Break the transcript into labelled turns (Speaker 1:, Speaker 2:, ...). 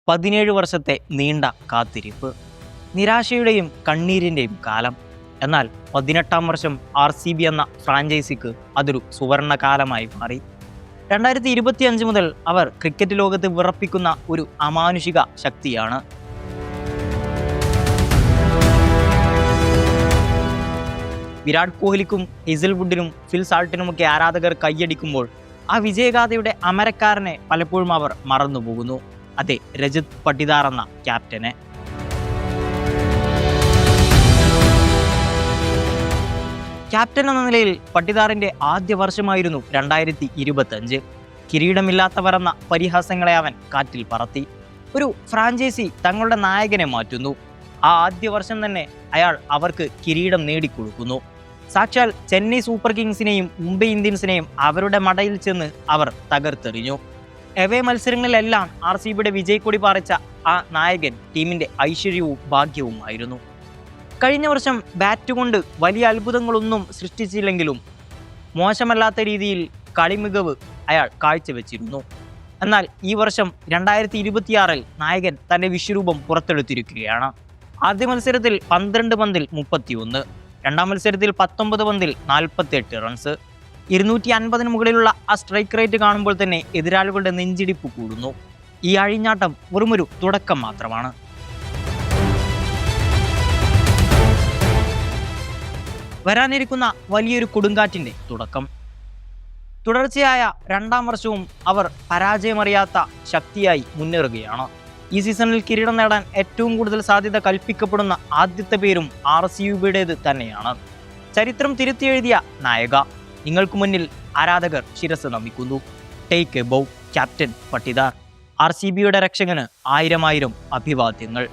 Speaker 1: 17 വർഷത്തെ നീണ്ട കാത്തിരിപ്പ്, നിരാശയുടെയും കണ്ണീരിൻ്റെയും കാലം. എന്നാൽ 18-ാം വർഷം RCB എന്ന ഫ്രാഞ്ചൈസിക്ക് അതൊരു സുവർണ കാലമായി മാറി. 2025 മുതൽ അവർ ക്രിക്കറ്റ് ലോകത്ത് വിറപ്പിക്കുന്ന ഒരു അമാനുഷിക ശക്തിയാണ്. വിരാട് കോഹ്ലിക്കും ഹേസൽവുഡിനും ഫിൽ സാൾട്ടിനുമൊക്കെ ആരാധകർ കൈയടിക്കുമ്പോൾ ആ വിജയഗാഥയുടെ അമരക്കാരനെ പലപ്പോഴും അവർ മറന്നുപോകുന്നു. അതെ, രജത് പട്ടിദാർ എന്ന ക്യാപ്റ്റനെ. ക്യാപ്റ്റൻ എന്ന നിലയിൽ പട്ടിദാറിന്റെ ആദ്യ വർഷമായിരുന്നു 2025. കിരീടമില്ലാത്തവരെന്ന പരിഹാസങ്ങളെ അവൻ കാറ്റിൽ പറത്തി. ഒരു ഫ്രാഞ്ചൈസി തങ്ങളുടെ നായകനെ മാറ്റുന്നു. ആ ആദ്യ വർഷം തന്നെ അയാൾ അവർക്ക് കിരീടം നേടിക്കൊടുക്കുന്നു. സാക്ഷാൽ ചെന്നൈ സൂപ്പർ കിങ്സിനെയും മുംബൈ ഇന്ത്യൻസിനെയും അവരുടെ മടയിൽ ചെന്ന് അവർ തകർത്തെറിഞ്ഞു. എവേ മത്സരങ്ങളിലെല്ലാം RCBയുടെ വിജയക്കൊടി പാറിച്ച ആ നായകൻ ടീമിന്റെ ഐശ്വര്യവും ഭാഗ്യവുമായിരുന്നു. കഴിഞ്ഞ വർഷം ബാറ്റ് കൊണ്ട് വലിയ അത്ഭുതങ്ങളൊന്നും സൃഷ്ടിച്ചില്ലെങ്കിലും മോശമല്ലാത്ത രീതിയിൽ കളിമികവ് അയാൾ കാഴ്ചവെച്ചിരുന്നു. എന്നാൽ ഈ വർഷം 2026-ൽ നായകൻ തന്റെ വിശ്വരൂപം പുറത്തെടുത്തിരിക്കുകയാണ്. ആദ്യ മത്സരത്തിൽ 12 പന്തിൽ 31, രണ്ടാം മത്സരത്തിൽ 19 പന്തിൽ 48 റൺസ്. 250-ന് മുകളിലുള്ള ആ സ്ട്രൈക്ക് റേറ്റ് കാണുമ്പോൾ തന്നെ എതിരാളികളുടെ നെഞ്ചിടിപ്പ് കൂടുന്നു. ഈ അഴിഞ്ഞാട്ടം വെറുമൊരു തുടക്കം മാത്രമാണ്. വരാനിരിക്കുന്ന വലിയൊരു കൊടുങ്കാറ്റിന്റെ തുടക്കം. തുടർച്ചയായ 2-ാം വർഷവും അവർ പരാജയമറിയാത്ത ശക്തിയായി മുന്നേറുകയാണ്. ഈ സീസണിൽ കിരീടം നേടാൻ ഏറ്റവും കൂടുതൽ സാധ്യത കൽപ്പിക്കപ്പെടുന്ന ആദ്യത്തെ പേരും RCBയുടേത് തന്നെയാണ്. ചരിത്രം തിരുത്തിയെഴുതിയ നായക, നിങ്ങൾക്ക് മുന്നിൽ ആരാധകർ ശിരസ് നമിക്കുന്നു. Take a bow, captain Patidar. RCBയുടെ രക്ഷകന് 1000 അഭിവാദ്യങ്ങൾ.